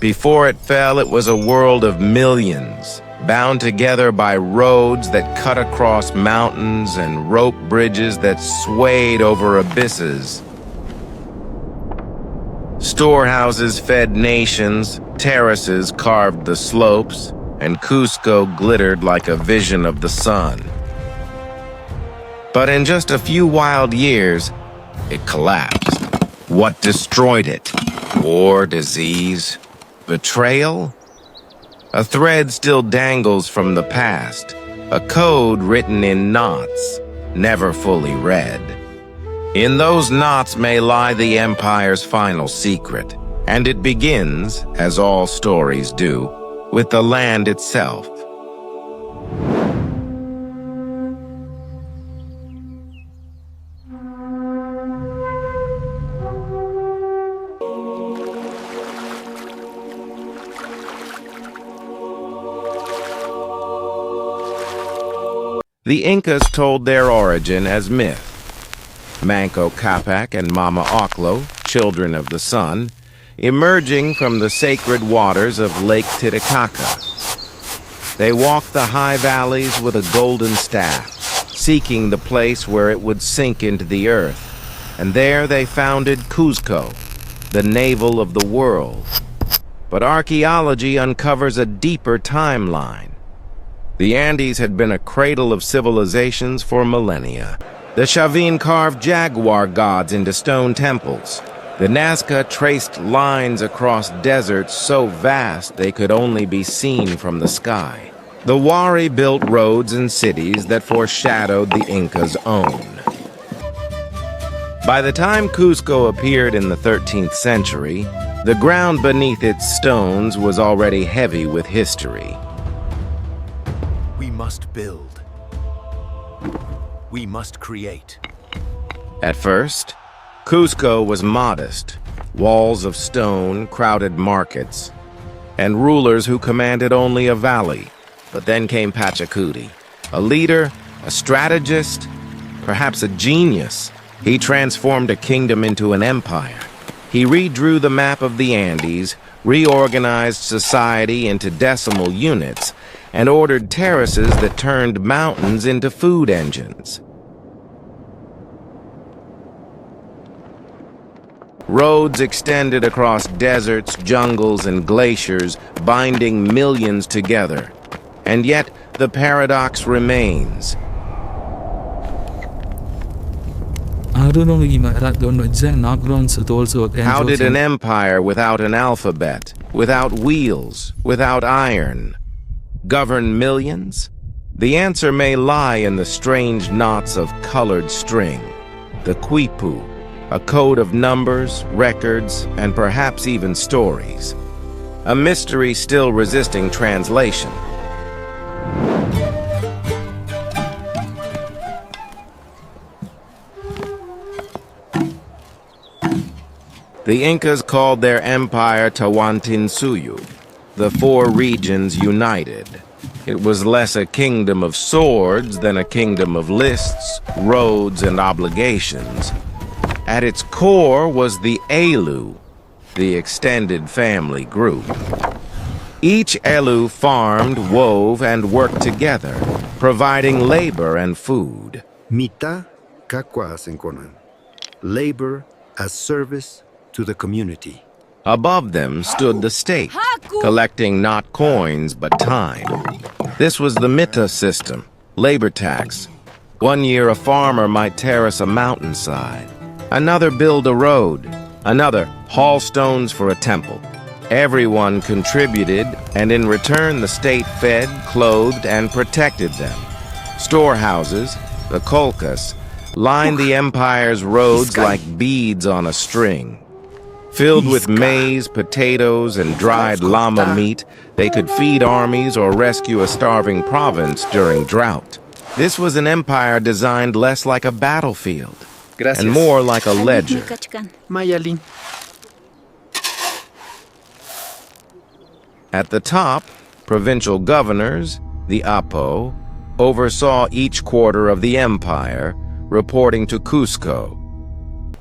Before it fell, it was a world of millions, bound together by roads that cut across mountains and rope bridges that swayed over abysses. Storehouses fed nations, terraces carved the slopes, and Cuzco glittered like a vision of the sun. But in just a few wild years, it collapsed. What destroyed it? War, disease, betrayal? A thread still dangles from the past, a code written in knots, never fully read. In those knots may lie the Empire's final secret, and it begins, as all stories do, with the land itself. The Incas told their origin as myth. Manco Capac and Mama Oclo, children of the sun, emerging from the sacred waters of Lake Titicaca. They walked the high valleys with a golden staff, seeking the place where it would sink into the earth, and there they founded Cuzco, the navel of the world. But archaeology uncovers a deeper timeline. The Andes had been a cradle of civilizations for millennia. The Chavin carved jaguar gods into stone temples. The Nazca traced lines across deserts so vast they could only be seen from the sky. The Wari built roads and cities that foreshadowed the Incas' own. By the time Cuzco appeared in the 13th century, the ground beneath its stones was already heavy with history. We must build. We must create. At first, Cuzco was modest, walls of stone, crowded markets, and rulers who commanded only a valley. But then came Pachacuti, a leader, a strategist, perhaps a genius. He transformed a kingdom into an empire. He redrew the map of the Andes, reorganized society into decimal units, and ordered terraces that turned mountains into food engines. Roads extended across deserts, jungles, and glaciers, binding millions together. And yet, the paradox remains. How did an empire without an alphabet, without wheels, without iron, govern millions? The answer may lie in the strange knots of colored string, the Quipu, a code of numbers, records, and perhaps even stories. A mystery still resisting translation. The Incas called their empire Tawantinsuyu, the four regions united. It was less a kingdom of swords than a kingdom of lists, roads, and obligations. At its core was the Elu, the extended family group. Each Elu farmed, wove, and worked together, providing labor and food. Mita kakwasenkonan. Labor as service to the community. Above them stood the state, collecting not coins but time. This was the Mita system, labor tax. 1 year a farmer might terrace a mountainside, another build a road, another haul stones for a temple. Everyone contributed, and in return the state fed, clothed, and protected them. Storehouses, the kolkas, lined the empire's roads like beads on a string. Filled with maize, potatoes, and dried llama meat, they could feed armies or rescue a starving province during drought. This was an empire designed less like a battlefield and more like a ledger. Mayalin. At the top, provincial governors, the Apo, oversaw each quarter of the empire, reporting to Cuzco.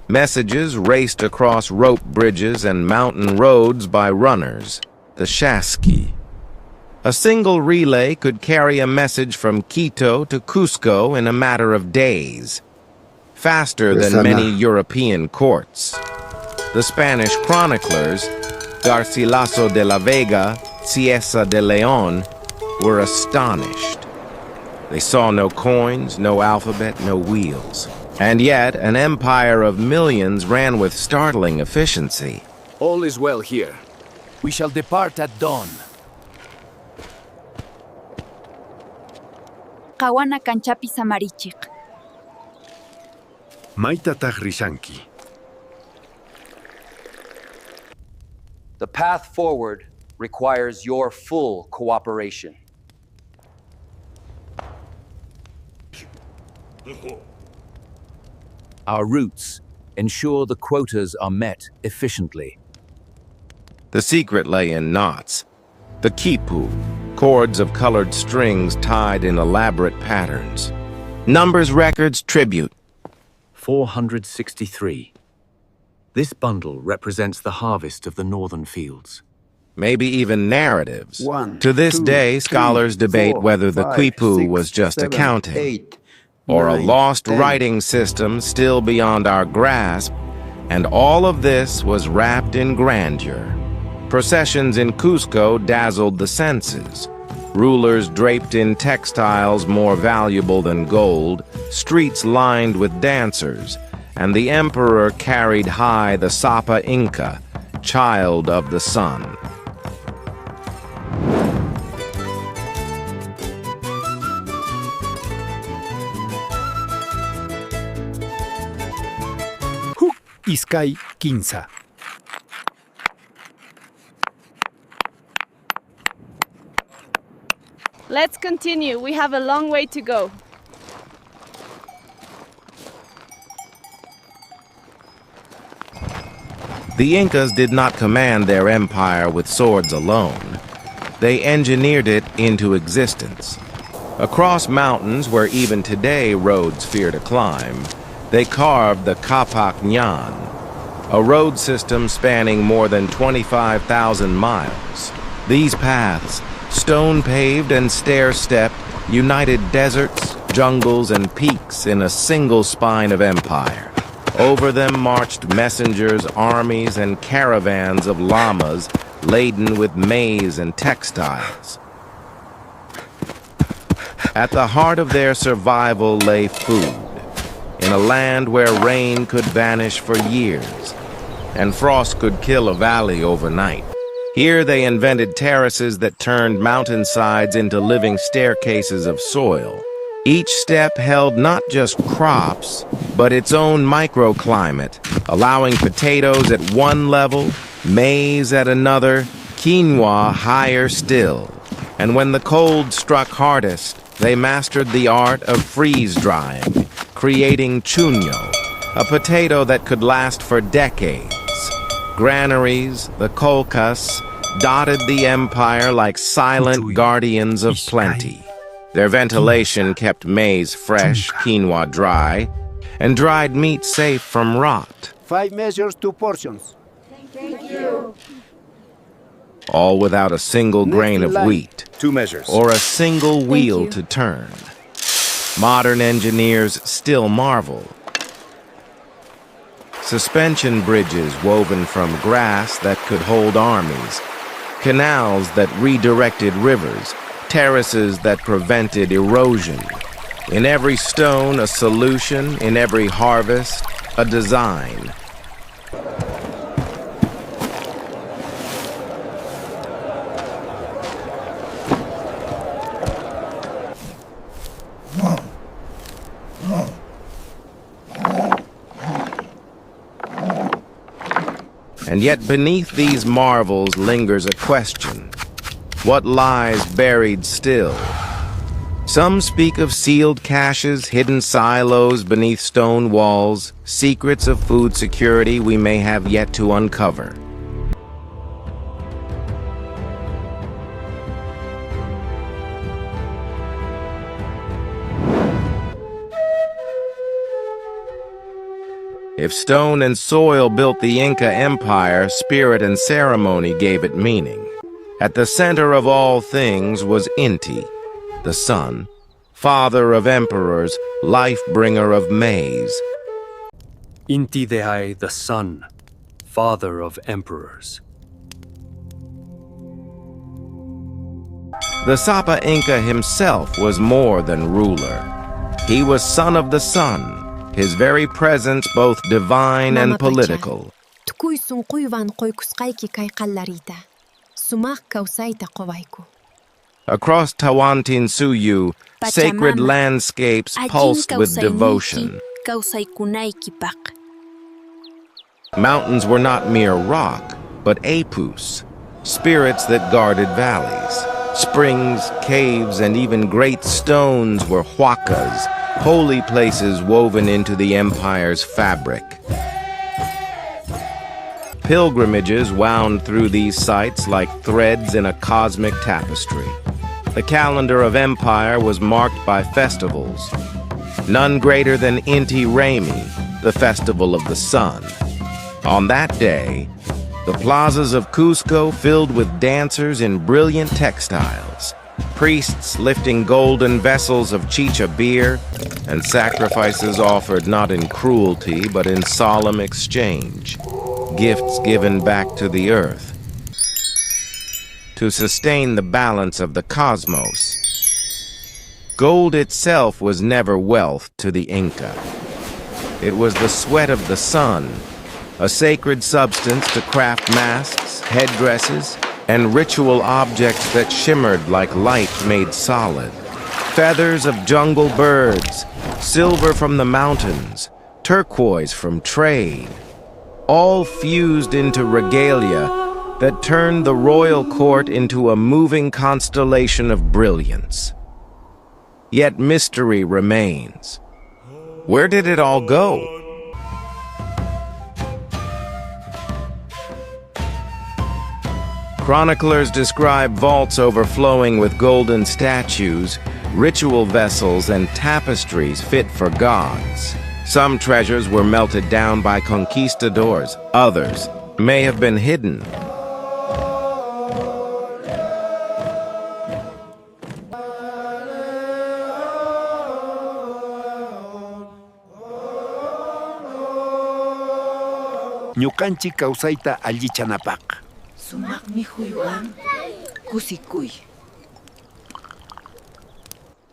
Messages raced across rope bridges and mountain roads by runners. the Chasqui. A single relay could carry a message from Quito to Cuzco in a matter of days, faster than many European courts. The Spanish chroniclers, Garcilaso de la Vega, Cieza de León, were astonished. They saw no coins, no alphabet, no wheels. And yet, an empire of millions ran with startling efficiency. All is well here. We shall depart at dawn. Kawana kanchapi samarichik. Maitatag rishanki. The path forward requires your full cooperation. Our routes ensure the quotas are met efficiently. The secret lay in knots. The Quipu, cords of colored strings tied in elaborate patterns. Numbers, records, tribute. 463. This bundle represents the harvest of the northern fields. Maybe even narratives. One, To this two, day, scholars three, debate four, whether the five, Quipu six, was just seven, accounting, 8, or a 9, lost 10. writing system still beyond our grasp, and all of this was wrapped in grandeur. Processions in Cuzco dazzled the senses. Rulers draped in textiles more valuable than gold, streets lined with dancers, and the emperor carried high the Sapa Inca, child of the sun. Iskay Quinza. Let's continue. We have a long way to go. The Incas did not command their empire with swords alone. They engineered it into existence. Across mountains where even today roads fear to climb, they carved the Capac Ñan, a road system spanning more than 25,000 miles. These paths, stone-paved and stair-stepped, united deserts, jungles, and peaks in a single spine of empire. Over them marched messengers, armies, and caravans of llamas laden with maize and textiles. At the heart of their survival lay food, in a land where rain could vanish for years, and frost could kill a valley overnight. Here they invented terraces that turned mountainsides into living staircases of soil. Each step held not just crops, but its own microclimate, allowing potatoes at one level, maize at another, quinoa higher still. And when the cold struck hardest, they mastered the art of freeze-drying, creating chuño, a potato that could last for decades. Granaries, the colcas, dotted the empire like silent guardians of plenty. Their ventilation kept maize fresh, quinoa dry, and dried meat safe from rot. 5 measures, 2 portions. All without a single grain of wheat 2 measures. or a single wheel to turn. Modern engineers still marvel. Suspension bridges woven from grass that could hold armies, canals that redirected rivers, terraces that prevented erosion. In every stone, a solution. In every harvest, a design. And yet beneath these marvels lingers a question. What lies buried still? Some speak of sealed caches, hidden silos beneath stone walls, secrets of food security we may have yet to uncover. If stone and soil built the Inca Empire, spirit and ceremony gave it meaning. At the center of all things was Inti, the sun, father of emperors, life-bringer of maize. Inti Raymi, the sun, father of emperors. The Sapa Inca himself was more than ruler. He was son of the sun, his very presence both divine and political. Tukui sunquivan qoykusqayki kay qallarita. Sumaq kawsayta qowayku. Across Tawantinsuyu, sacred landscapes pulsed with devotion. Kawsaykunaykipaq. Mountains were not mere rock, but apus, spirits that guarded valleys. Springs, caves, and even great stones were huacas, holy places woven into the empire's fabric. Pilgrimages wound through these sites like threads in a cosmic tapestry. The calendar of empire was marked by festivals, none greater than Inti Raymi, the festival of the sun. On that day, the plazas of Cuzco filled with dancers in brilliant textiles, priests lifting golden vessels of chicha beer, and sacrifices offered not in cruelty but in solemn exchange, gifts given back to the earth to sustain the balance of the cosmos. Gold itself was never wealth to the Inca. It was the sweat of the sun, a sacred substance to craft masks, headdresses, and ritual objects that shimmered like light made solid. Feathers of jungle birds, silver from the mountains, turquoise from trade, all fused into regalia that turned the royal court into a moving constellation of brilliance. Yet mystery remains. Where did it all go? Chroniclers describe vaults overflowing with golden statues, ritual vessels, and tapestries fit for gods. Some treasures were melted down by conquistadors. Others may have been hidden. Ñukanchi kawsayta allichanapaq.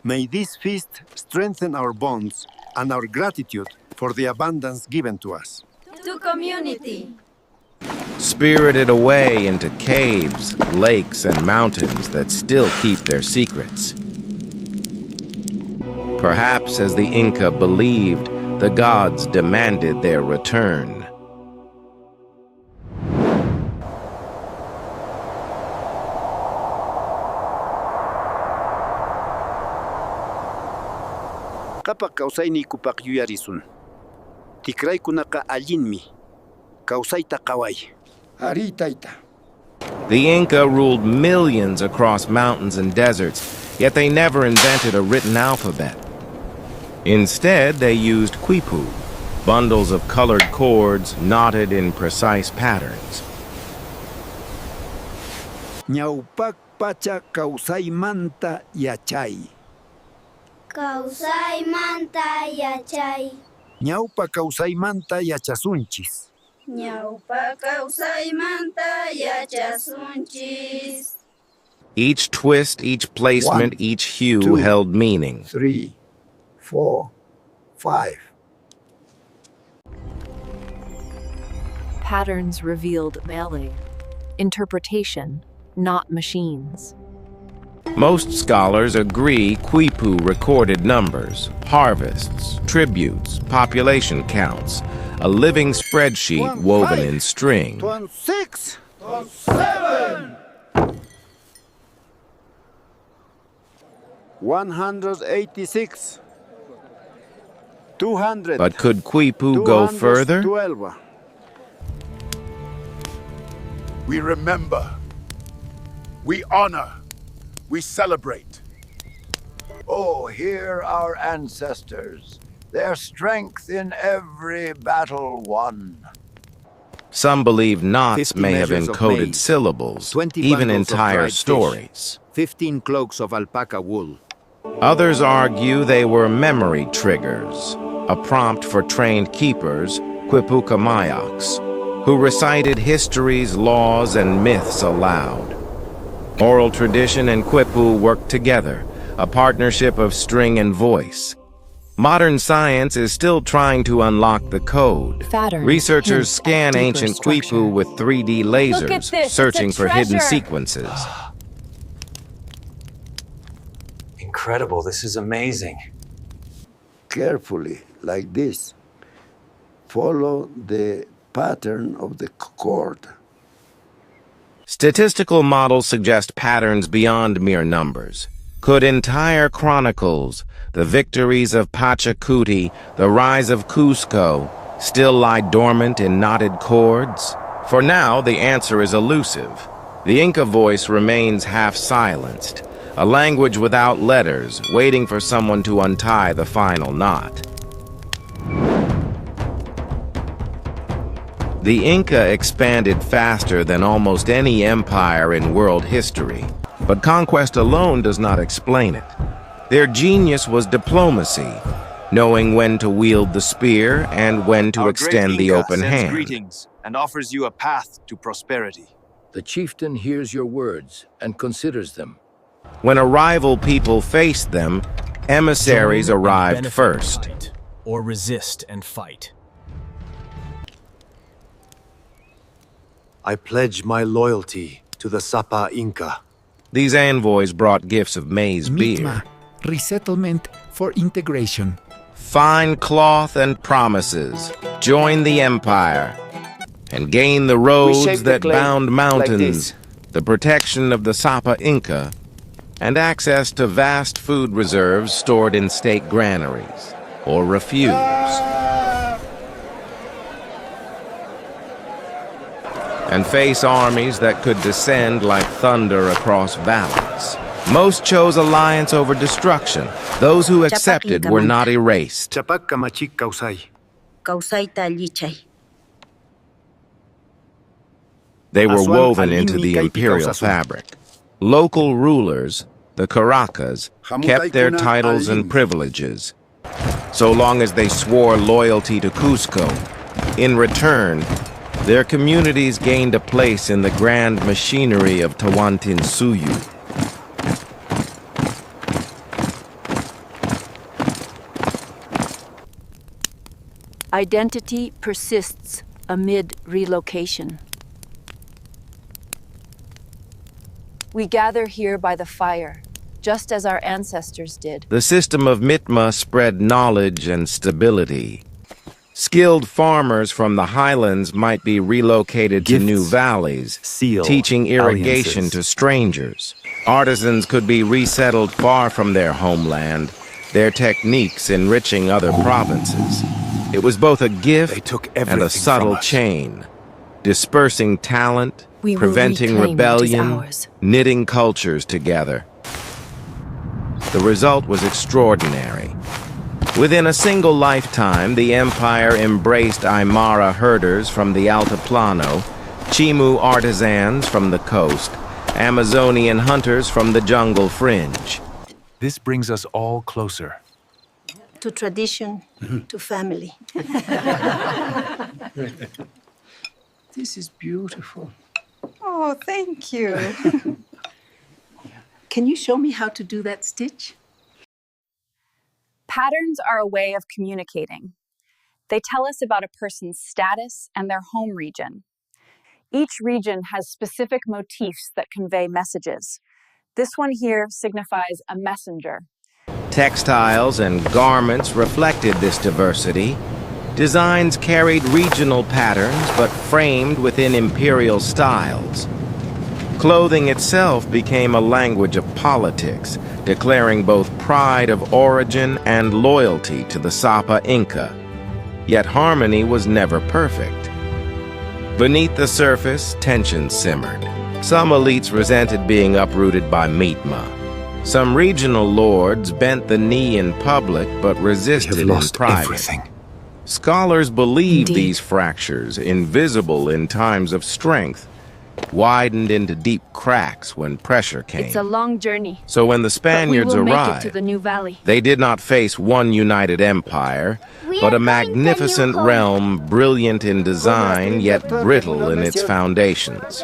May this feast strengthen our bonds and our gratitude for the abundance given to us. To community. Spirited away into caves, lakes, and mountains that still keep their secrets. Perhaps as the Inca believed, the gods demanded their return. Kapag kawsayni kupak yuyarisun. Tikray kunaka allinmi. Kawsayta kaway. Ari taita. The Inca ruled millions across mountains and deserts, yet they never invented a written alphabet. Instead, they used Quipu, bundles of colored cords knotted in precise patterns. Ñawpak pacha kawsaymanta yachay. Kawsaymanta yachay. Ñawpa kawsaymanta yachasunchis. Ñawpa kawsaymanta yachasunchis. Each twist, each placement, 1, each hue 2, held meaning. 3, 4, 5. Patterns revealed melee. Interpretation, not machines. Most scholars agree Quipu recorded numbers, harvests, tributes, population counts, a living spreadsheet woven in string. 6, 7, 186, 200. But could Quipu go further? 212. We remember. We honor. We celebrate. Oh, hear our ancestors, their strength in every battle won. Some believe knots 50 may have measures of encoded maize, syllables, 20 even bundles of entire dried fish, stories. 15 cloaks of alpaca wool. Others argue they were memory triggers, a prompt for trained keepers, Quipu, who recited histories, laws, and myths aloud. Oral tradition and Quipu worked together, a partnership of string and voice. Modern science is still trying to unlock the code. Patterns Researchers hint at scan deeper ancient structure. Quipu with 3D lasers, Look at this, searching it's a for hidden treasure. sequences. Incredible, this is amazing. Carefully, like this. Follow the pattern of the chord. Statistical models suggest patterns beyond mere numbers. Could entire chronicles, the victories of Pachacuti, the rise of Cuzco, still lie dormant in knotted chords? For now, the answer is elusive. The Inca voice remains half-silenced, a language without letters, waiting for someone to untie the final knot. The Inca expanded faster than almost any empire in world history, but conquest alone does not explain it. Their genius was diplomacy, knowing when to wield the spear and when to extend the open hand. Greetings and offers you a path to prosperity. The chieftain hears your words and considers them. When a rival people faced them, emissaries arrived first. Or resist and fight. I pledge my loyalty to the Sapa Inca. These envoys brought gifts of maize beer, resettlement for integration, fine cloth and promises. Join the empire and gain the roads that bound mountains, the protection of the Sapa Inca, and access to vast food reserves stored in state granaries, or refuse. And face armies that could descend like thunder across valleys. Most chose alliance over destruction. Those who accepted were not erased. They were woven into the imperial fabric. Local rulers, the Caracas, kept their titles and privileges, so long as they swore loyalty to Cuzco. In return, their communities gained a place in the grand machinery of Tawantinsuyu. Identity persists amid relocation. We gather here by the fire, just as our ancestors did. The system of Mitma spread knowledge and stability. Skilled farmers from the highlands might be relocated to new valleys, teaching irrigation to strangers. Artisans could be resettled far from their homeland, their techniques enriching other provinces. It was both a gift and a subtle chain, dispersing talent, preventing rebellion, knitting cultures together. The result was extraordinary. Within a single lifetime, the empire embraced Aymara herders from the Altiplano, Chimu artisans from the coast, Amazonian hunters from the jungle fringe. This brings us all closer. To tradition, to family. This is beautiful. Oh, thank you. Can you show me how to do that stitch? Patterns are a way of communicating. They tell us about a person's status and their home region. Each region has specific motifs that convey messages. This one here signifies a messenger. Textiles and garments reflected this diversity. Designs carried regional patterns, but framed within imperial styles. Clothing itself became a language of politics, declaring both pride of origin and loyalty to the Sapa Inca. Yet harmony was never perfect. Beneath the surface, tension simmered. Some elites resented being uprooted by Mitma. Some regional lords bent the knee in public but resisted in private. Scholars believe these fractures, invisible in times of strength, widened into deep cracks when pressure came. It's a long journey. So when the Spaniards but we will arrived, make it to the new valley. they did not face one united empire, but a magnificent realm brilliant in design yet brittle in its foundations.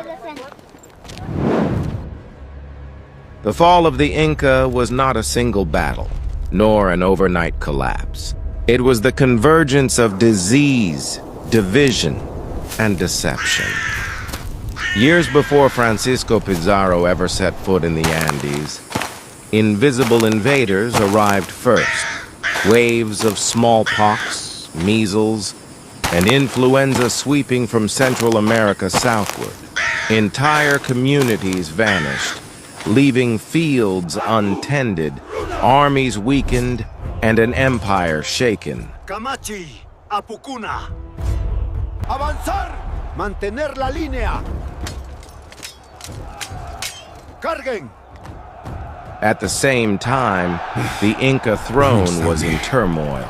The fall of the Inca was not a single battle, nor an overnight collapse. It was the convergence of disease, division, and deception. Years before Francisco Pizarro ever set foot in the Andes, invisible invaders arrived first. Waves of smallpox, measles, and influenza sweeping from Central America southward. Entire communities vanished, leaving fields untended, armies weakened, and an empire shaken. Camachi, Apucuna. Avanzar. Mantener la línea. Carguen. At the same time, the Inca throne was in turmoil.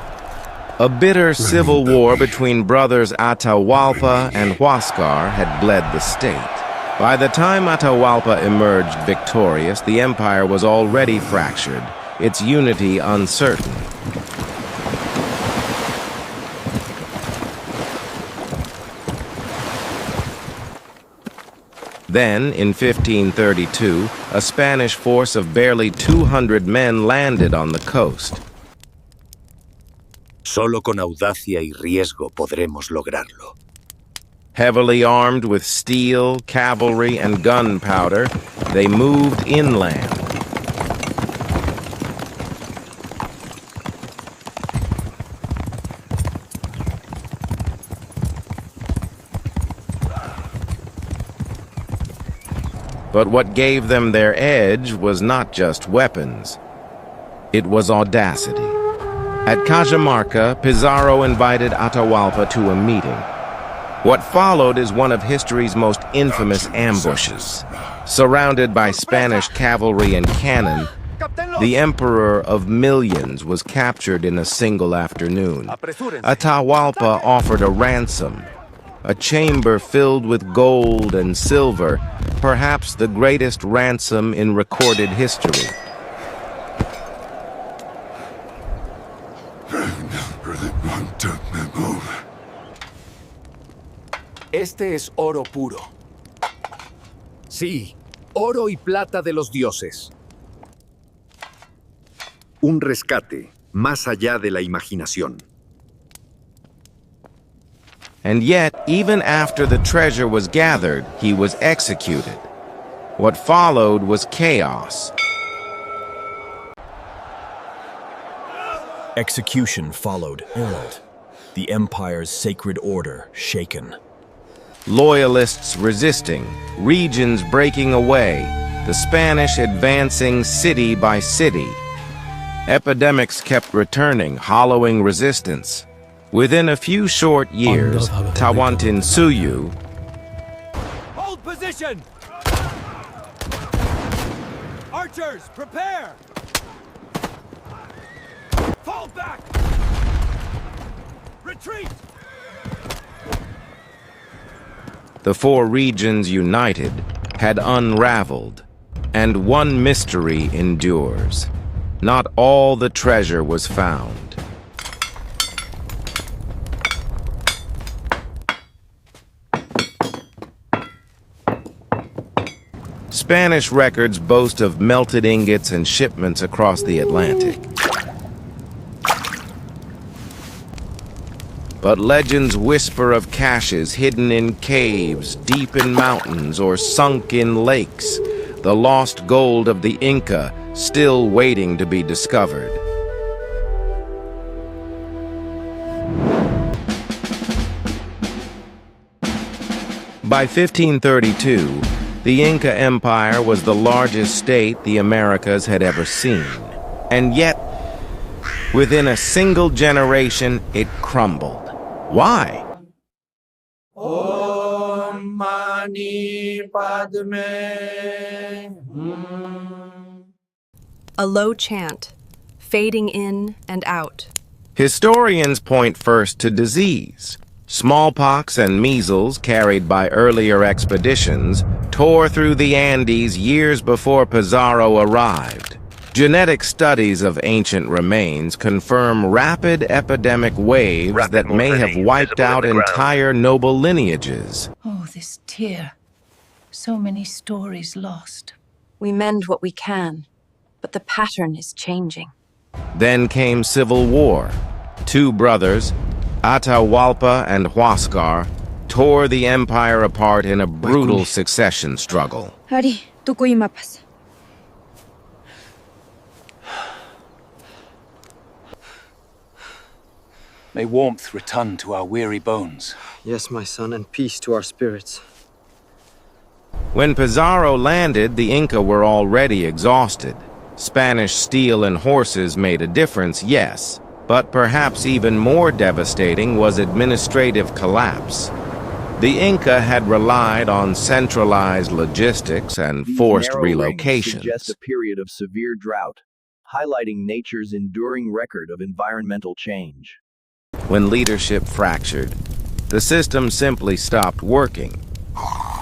A bitter civil war between brothers Atahualpa and Huáscar had bled the state. By the time Atahualpa emerged victorious, the empire was already fractured, its unity uncertain. Then, in 1532, a Spanish force of barely 200 men landed on the coast. Solo con audacia y riesgo podremos lograrlo. Heavily armed with steel, cavalry, and gunpowder, they moved inland. But what gave them their edge was not just weapons. It was audacity. At Cajamarca, Pizarro invited Atahualpa to a meeting. What followed is one of history's most infamous ambushes. Surrounded by Spanish cavalry and cannon, the emperor of millions was captured in a single afternoon. Atahualpa offered a ransom, a chamber filled with gold and silver, perhaps the greatest ransom in recorded history. Este es oro puro. Sí, oro y plata de los dioses. Un rescate más allá de la imaginación. And yet, even after the treasure was gathered, he was executed. What followed was chaos. Execution followed, the empire's sacred order shaken. Loyalists resisting, regions breaking away, the Spanish advancing city by city. Epidemics kept returning, hollowing resistance. Within a few short years, Tawantinsuyu, Hold position! Archers, prepare! Fall back! Retreat! the four regions united, had unraveled, and one mystery endures. Not all the treasure was found. Spanish records boast of melted ingots and shipments across the Atlantic. But legends whisper of caches hidden in caves, deep in mountains, or sunk in lakes, the lost gold of the Inca still waiting to be discovered. By 1532, the Inca Empire was the largest state the Americas had ever seen. And yet, within a single generation, it crumbled. Why? Om Mani Padme. A low chant, fading in and out. Historians point first to disease. Smallpox and measles, carried by earlier expeditions, tore through the Andes years before Pizarro arrived. Genetic studies of ancient remains confirm rapid epidemic waves that may have wiped out entire noble lineages. Oh, this tear. So many stories lost. We mend what we can, but the pattern is changing. Then came civil war. Two brothers, Atahualpa and Huáscar, tore the empire apart in a brutal succession struggle. Ari, tukuy mapas. May warmth return to our weary bones. Yes, my son, and peace to our spirits. When Pizarro landed, the Inca were already exhausted. Spanish steel and horses made a difference, yes, but perhaps even more devastating was administrative collapse. The Inca had relied on centralized logistics and forced relocations. Suggest a period of severe drought, highlighting nature's enduring record of environmental change. When leadership fractured, the system simply stopped working.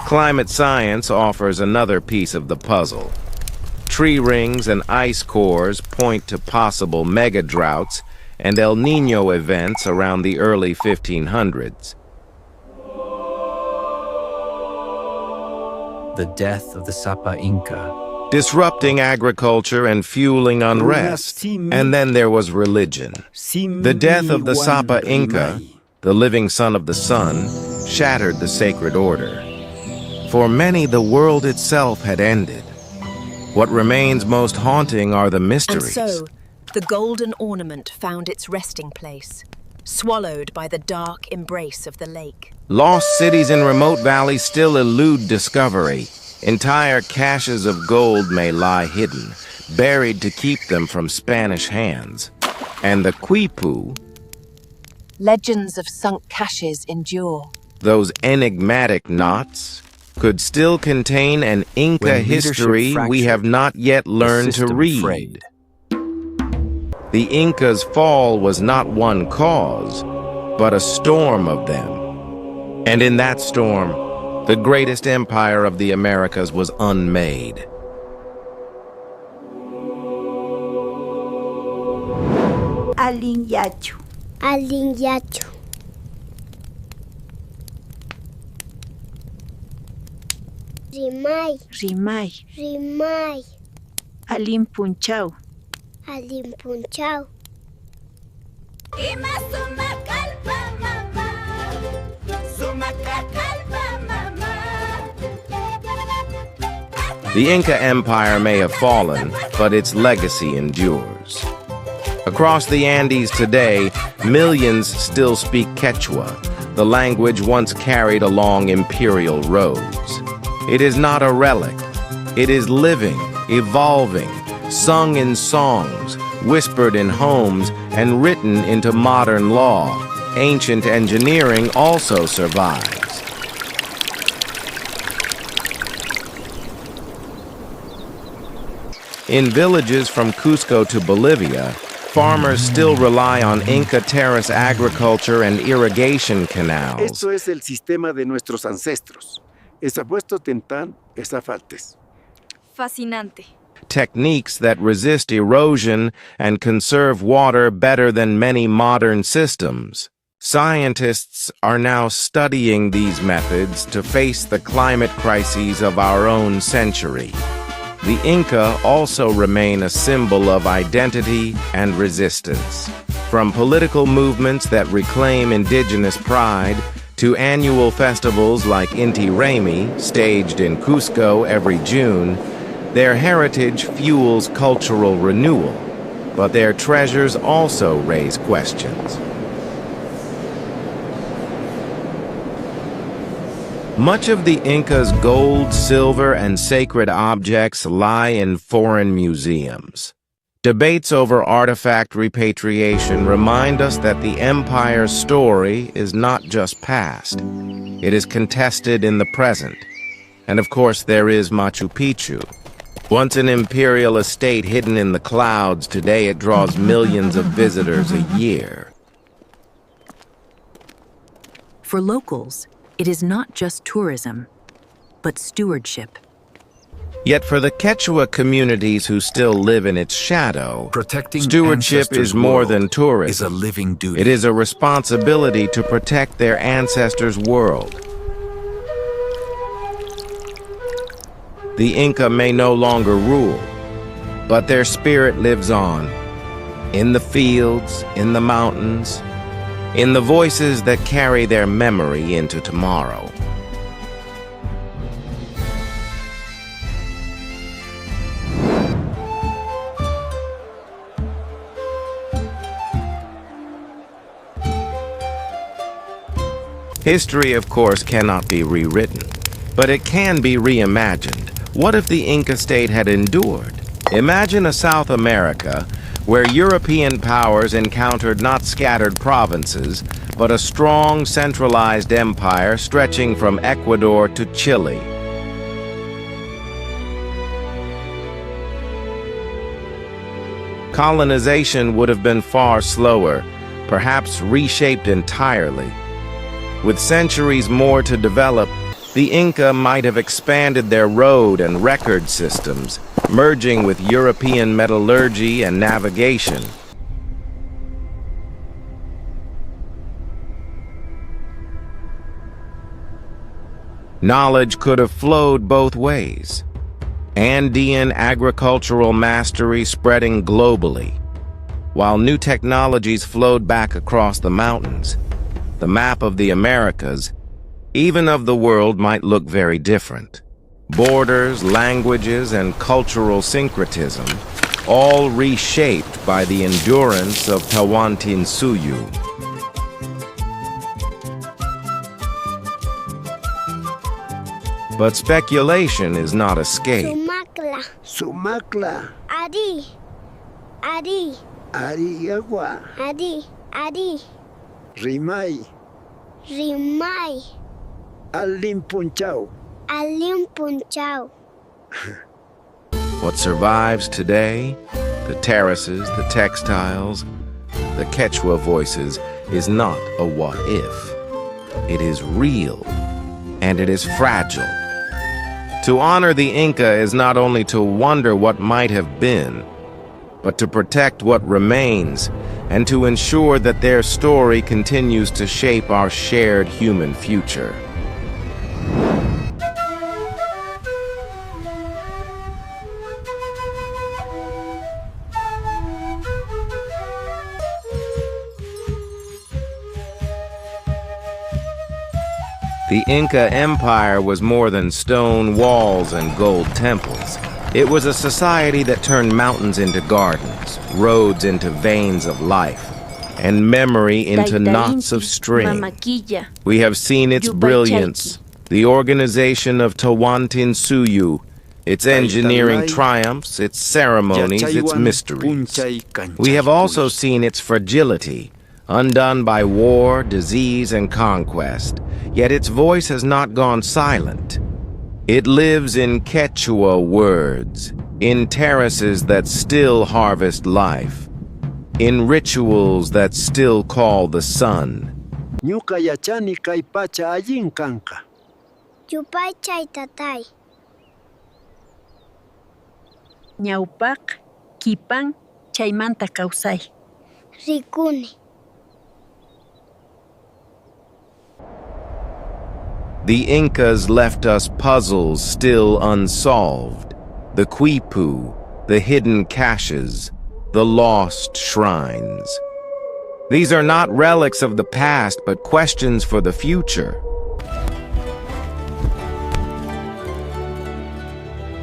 Climate science offers another piece of the puzzle. Tree rings and ice cores point to possible mega-droughts and El Niño events around the early 1500s. The death of the Sapa Inca. Disrupting agriculture and fueling unrest. And then there was religion. The death of the Sapa Inca, the living son of the sun, shattered the sacred order. For many, the world itself had ended. What remains most haunting are the mysteries. And so, the golden ornament found its resting place, swallowed by the dark embrace of the lake. Lost cities in remote valleys still elude discovery. Entire caches of gold may lie hidden, buried to keep them from Spanish hands. And the Quipu, Legends of sunk caches endure. those enigmatic knots, could still contain an Inca history we have not yet learned to read. The Inca's fall was not one cause, but a storm of them. And in that storm, the greatest empire of the Americas was unmade. Alinyachu. Alinyachu. Rimay. Rimay. Rimay. Alimpunchau. Alimpunchau. The Inca Empire may have fallen, but its legacy endures. Across the Andes today, millions still speak Quechua, the language once carried along imperial roads. It is not a relic. It is living, evolving, sung in songs, whispered in homes, and written into modern law. Ancient engineering also survives. In villages from Cuzco to Bolivia, farmers still rely on Inca terrace agriculture and irrigation canals. Eso es el sistema de nuestros ancestros. Es apuesto tentan, es faltes. Fascinante. Techniques that resist erosion and conserve water better than many modern systems. Scientists are now studying these methods to face the climate crises of our own century. The Inca also remain a symbol of identity and resistance. From political movements that reclaim indigenous pride to annual festivals like Inti Raymi, staged in Cusco every June, their heritage fuels cultural renewal, but their treasures also raise questions. Much of the Inca's gold, silver, and sacred objects lie in foreign museums. Debates over artifact repatriation remind us that the empire's story is not just past. It is contested in the present. And of course, there is Machu Picchu, Once an imperial estate hidden in the clouds, today it draws millions of visitors a year. For locals, it is not just tourism, but stewardship. Yet for the Quechua communities who still live in its shadow, Protecting stewardship ancestors' is more world than tourism. is a living duty. It is a responsibility to protect their ancestors' world. The Inca may no longer rule, but their spirit lives on. In the fields, in the mountains, in the voices that carry their memory into tomorrow. History, of course, cannot be rewritten, but it can be reimagined. What if the Inca state had endured? Imagine a South America where European powers encountered not scattered provinces, but a strong, centralized empire stretching from Ecuador to Chile. Colonization would have been far slower, perhaps reshaped entirely. With centuries more to develop, the Inca might have expanded their road and record systems, merging with European metallurgy and navigation. Knowledge could have flowed both ways. Andean agricultural mastery spreading globally, while new technologies flowed back across the mountains. The map of the Americas, even of the world, might look very different. Borders, languages, and cultural syncretism, all reshaped by the endurance of Tawantinsuyu. But speculation is not escape. Sumakla. Sumakla. Adi. Adi. Ariagua. Adi. Adi. Rimay. Rimay. Alimpunchao. Alimpunchao. What survives today, the terraces, the textiles, the Quechua voices, is not a what if. It is real, and it is fragile. To honor the Inca is not only to wonder what might have been, but to protect what remains, and to ensure that their story continues to shape our shared human future. The Inca Empire was more than stone walls and gold temples. It was a society that turned mountains into gardens, roads into veins of life, and memory into knots of string. We have seen its brilliance, the organization of Tawantinsuyu, its engineering triumphs, its ceremonies, its mysteries. We have also seen its fragility, undone by war, disease, and conquest, yet its voice has not gone silent. It lives in Quechua words, in terraces that still harvest life, in rituals that still call the sun. Nyuka yachani kai pacha allin kanka. Yupai chay tatay. Ñaupak, kipan, chaymanta kawsay. Rikuni. The Incas left us puzzles still unsolved. The Quipu, the hidden caches, the lost shrines. These are not relics of the past, but questions for the future.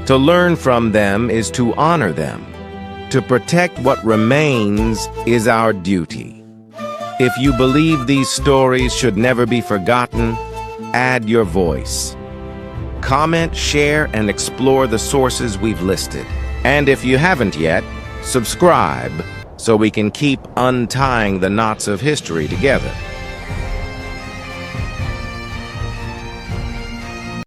To learn from them is to honor them. To protect what remains is our duty. If you believe these stories should never be forgotten, add your voice. Comment, share, and explore the sources we've listed. And if you haven't yet, subscribe so we can keep untying the knots of history together.